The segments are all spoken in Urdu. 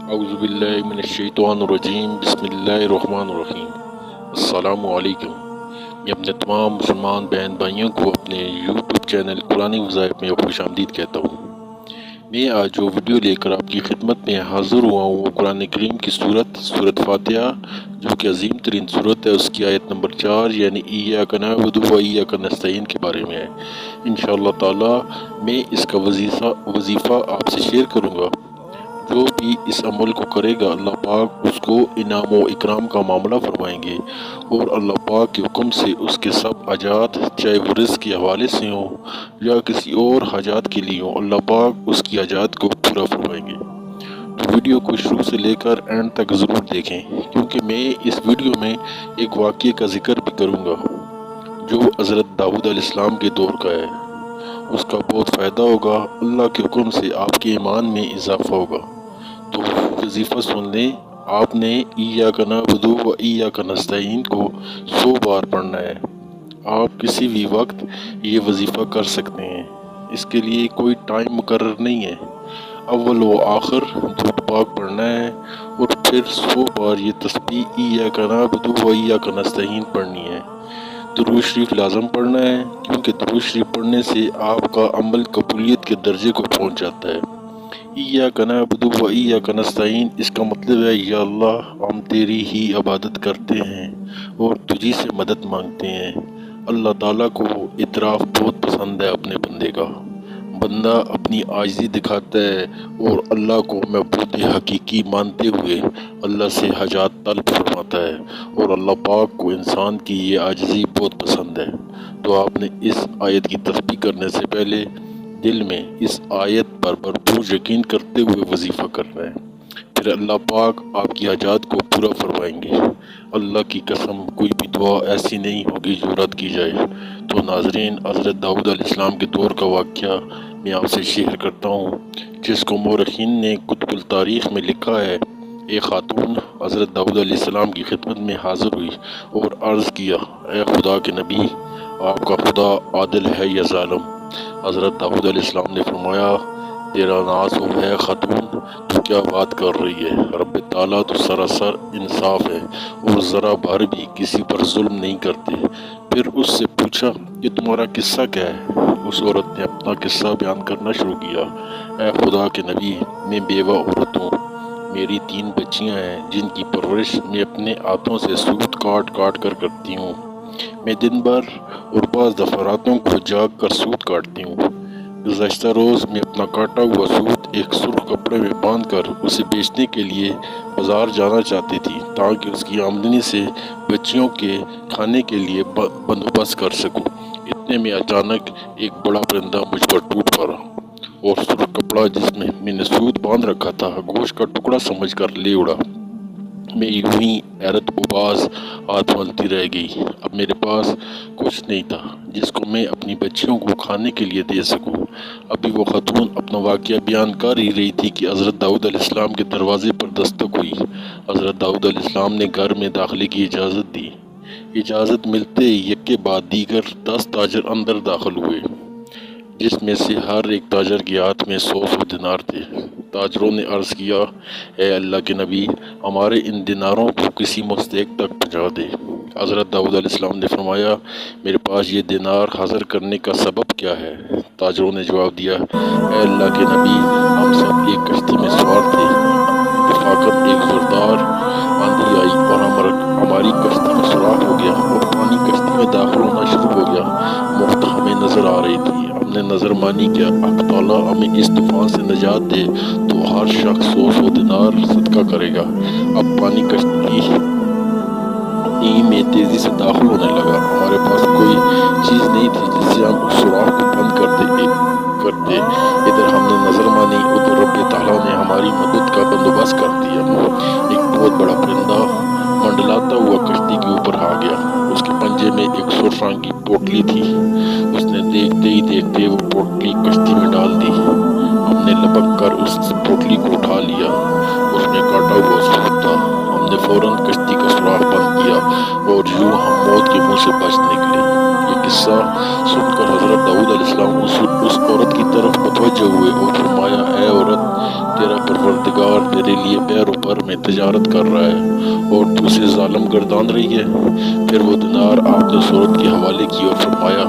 اعوذ باللہ من الشیطان الرجیم بسم اللہ الرحمن الرحیم۔ السلام علیکم۔ میں اپنے تمام مسلمان بہن بھائیوں کو اپنے یوٹیوب چینل قرآن وظائف میں خوش آمدید کہتا ہوں۔ میں آج جو ویڈیو لے کر آپ کی خدمت میں حاضر ہوا ہوں وہ قرآن کریم کی سورت فاتحہ جو کہ عظیم ترین سورت ہے، اس کی آیت نمبر 4 یعنی ایاک نعبد و ایاک نستعین کے بارے میں ہے۔ انشاءاللہ تعالی میں اس کا وظیفہ آپ سے شیئر کروں گا۔ جو بھی اس عمل کو کرے گا اللہ پاک اس کو انعام و اکرام کا معاملہ فرمائیں گے، اور اللہ پاک کے حکم سے اس کے سب حاجات چاہے وہ رزق کے حوالے سے ہوں یا کسی اور حاجات کے لیے ہوں، اللہ پاک اس کی حاجات کو پورا فرمائیں گے۔ تو ویڈیو کو شروع سے لے کر اینڈ تک ضرور دیکھیں، کیونکہ میں اس ویڈیو میں ایک واقعے کا ذکر بھی کروں گا جو حضرت داؤد علیہ السلام کے دور کا ہے۔ اس کا بہت فائدہ ہوگا، اللہ کے حکم سے آپ کے ایمان میں اضافہ ہوگا۔ تو وظیفہ سن لیں، آپ نے ایاک نعبد و ایاک نستعین کو 100 بار پڑھنا ہے۔ آپ کسی بھی وقت یہ وظیفہ کر سکتے ہیں، اس کے لیے کوئی ٹائم مقرر نہیں ہے۔ اول و آخر درود پاک پڑھنا ہے اور پھر 100 بار یہ تسبیح ایاک نعبد و ایاک نستعین پڑھنی ہے۔ درود شریف لازم پڑھنا ہے، کیونکہ درود شریف پڑھنے سے آپ کا عمل قبولیت کے درجے کو پہنچ جاتا ہے۔ ایاک نعبد و ایاک نستعین اس کا مطلب ہے یا اللہ ہم تیری ہی عبادت کرتے ہیں اور تجھی سے مدد مانگتے ہیں۔ اللہ تعالیٰ کو اعتراف بہت پسند ہے اپنے بندے کا۔ بندہ اپنی عاجزی دکھاتا ہے اور اللہ کو معبود حقیقی مانتے ہوئے اللہ سے حاجات طلب فرماتا ہے، اور اللہ پاک کو انسان کی یہ عاجزی بہت پسند ہے۔ تو آپ نے اس آیت کی تسبیح کرنے سے پہلے دل میں اس آیت پر بھرپور یقین کرتے ہوئے وظیفہ کرنا ہے، پھر اللہ پاک آپ کی حاجات کو پورا فرمائیں گے۔ اللہ کی قسم کوئی بھی دعا ایسی نہیں ہوگی جو رد کی جائے۔ تو ناظرین، حضرت داؤد علیہ السلام کے دور کا واقعہ میں آپ سے شیئر کرتا ہوں، جس کو مورخین نے کتب التاریخ میں لکھا ہے۔ ایک خاتون حضرت داؤد علیہ السلام کی خدمت میں حاضر ہوئی اور عرض کیا، اے خدا کے نبی، آپ کا خدا عادل ہے یا ظالم؟ حضرت داؤد علیہ السلام نے فرمایا، تیرا ناز ہے خاتون، تو کیا بات کر رہی ہے؟ رب تعالیٰ تو سراسر انصاف ہے اور ذرا بھر بھی کسی پر ظلم نہیں کرتے۔ پھر اس سے پوچھا کہ تمہارا قصہ کیا ہے؟ اس عورت نے اپنا قصہ بیان کرنا شروع کیا۔ اے خدا کے نبی، میں بیوہ عورت ہوں، میری 3 بچیاں ہیں جن کی پرورش میں اپنے ہاتھوں سے سوت کاٹ کاٹ کر کرتی ہوں۔ میں دن بھر اور بعض دفعہ راتوں کو جاگ کر سوت کاٹتی ہوں۔ گزشتہ روز میں اپنا کاٹا ہوا سوت ایک سرخ کپڑے میں باندھ کر اسے بیچنے کے لیے بازار جانا چاہتی تھی، تاکہ اس کی آمدنی سے بچیوں کے کھانے کے لیے بندوبست کر سکوں۔ اتنے میں اچانک ایک بڑا پرندہ مجھ پر ٹوٹ پڑا اور سرخ کپڑا جس میں میں نے سوت باندھ رکھا تھا گوشت کا ٹکڑا سمجھ کر لے اڑا۔ میں یوں ہی حیرت و باز ہاتھ ملتی رہ گئی۔ اب میرے پاس کچھ نہیں تھا جس کو میں اپنی بچیوں کو کھانے کے لیے دے سکوں۔ ابھی وہ خاتون اپنا واقعہ بیان کر ہی رہی تھی کہ حضرت داؤد علیہ السلام کے دروازے پر دستک ہوئی۔ حضرت داؤد علیہ السلام نے گھر میں داخلے کی اجازت دی۔ اجازت ملتے ہی یکے بعد دیگر 10 تاجر اندر داخل ہوئے، جس میں سے ہر ایک تاجر کے ہاتھ میں 100 دینار تھے۔ تاجروں نے عرض کیا، اے اللہ کے نبی، ہمارے ان دیناروں کو کسی مستحق تک پہنچا دے۔ حضرت داؤد علیہ السلام نے فرمایا، میرے پاس یہ دینار حاضر کرنے کا سبب کیا ہے؟ تاجروں نے جواب دیا، اے اللہ کے نبی، ہم سب ایک کشتی میں سوار تھے، اتفاقاً ایک زوردار آندھی آئی اور ہماری کشتی میں سوراخ ہو گیا اور پانی کشتی میں داخل ہونا شروع ہو گیا۔ مفت ہمیں نظر آ رہی تھی، ہم نے نظر مانی کہ حق تعالیٰ ہمیں اس طوفان سے نجات دے تو ہر شخص 100 دینار صدقہ کرے گا۔ اب پانی کشتی میں تیزی سے داخل ہونے لگا۔ ہمارے پاس کوئی چیز نہیں تھی جس سے ہم اس سوراخ کو بند کرتے۔ ادھر ہم نے نظر مانی، ادھر رب تعالیٰ نے ہماری مدد کا بندوبست کر دیا۔ ایک بہت بڑا پرندہ منڈلاتا ہوا کشتی کے اوپر آ گیا۔ اس کے پنجے میں ایک سرخ رنگ کی پوٹلی تھی۔ اس نے دیکھتے ہی دیکھتے وہ پوٹلی کشتی میں ڈال دی۔ ہم نے لپک کر اس پوٹلی کو اٹھا لیا، اس میں کاٹا ہوا سوت تھا۔ ہم نے فوراً کشتی کا سوراخ بند کیا اور یوں ہم موت کے منہ سے بچ نکلے۔ یہ قصہ سن کر حضرت داؤد علیہ السلام اس عورت کی طرف متوجہ ہوئے اور فرمایا، اے عورت، تیرا پروردگار تیرے لیے بیر و بر میں تجارت کر رہا ہے اور تو اسے ظالم گردان رہی ہے۔ پھر وہ دینار آپ نے اس عورت کے حوالے کی اور فرمایا،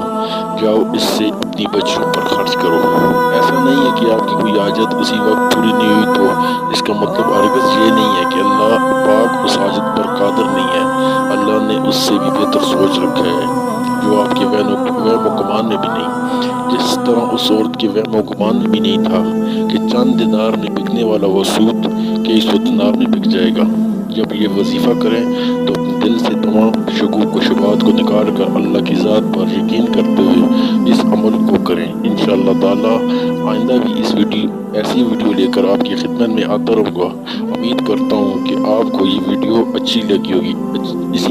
جاؤ اس سے اپنی بچیوں پر خرچ کرو۔ ایسا نہیں ہے کہ آپ کی کوئی حاجت اسی وقت پوری نہیں ہوئی تو اس کا مطلب ہرگز یہ نہیں ہے کہ اللہ پاک اس حاجت پر قادر نہیں ہے۔ اللہ نے اس سے بھی بہتر سوچ رکھا ہے جو آپ کے وہم و گمان میں بھی نہیں، جس طرح اس عورت کے وہم و گمان میں بھی نہیں تھا کہ چند دینار میں بکنے والا وہ سود 2100 دینار میں بک جائے گا۔ جب یہ وظیفہ کریں تو اپنے دل سے تمام شکوک و شبہات کو نکال کر اللہ کی ذات پر یقین کرتے ہوئے اس عمل کو کریں۔ انشاءاللہ تعالی آئندہ بھی ایسی ویڈیو لے کر آپ کی خدمت میں آتا رہوں گا۔ امید کرتا ہوں کہ آپ کو یہ ویڈیو اچھی لگی ہوگی۔ اسی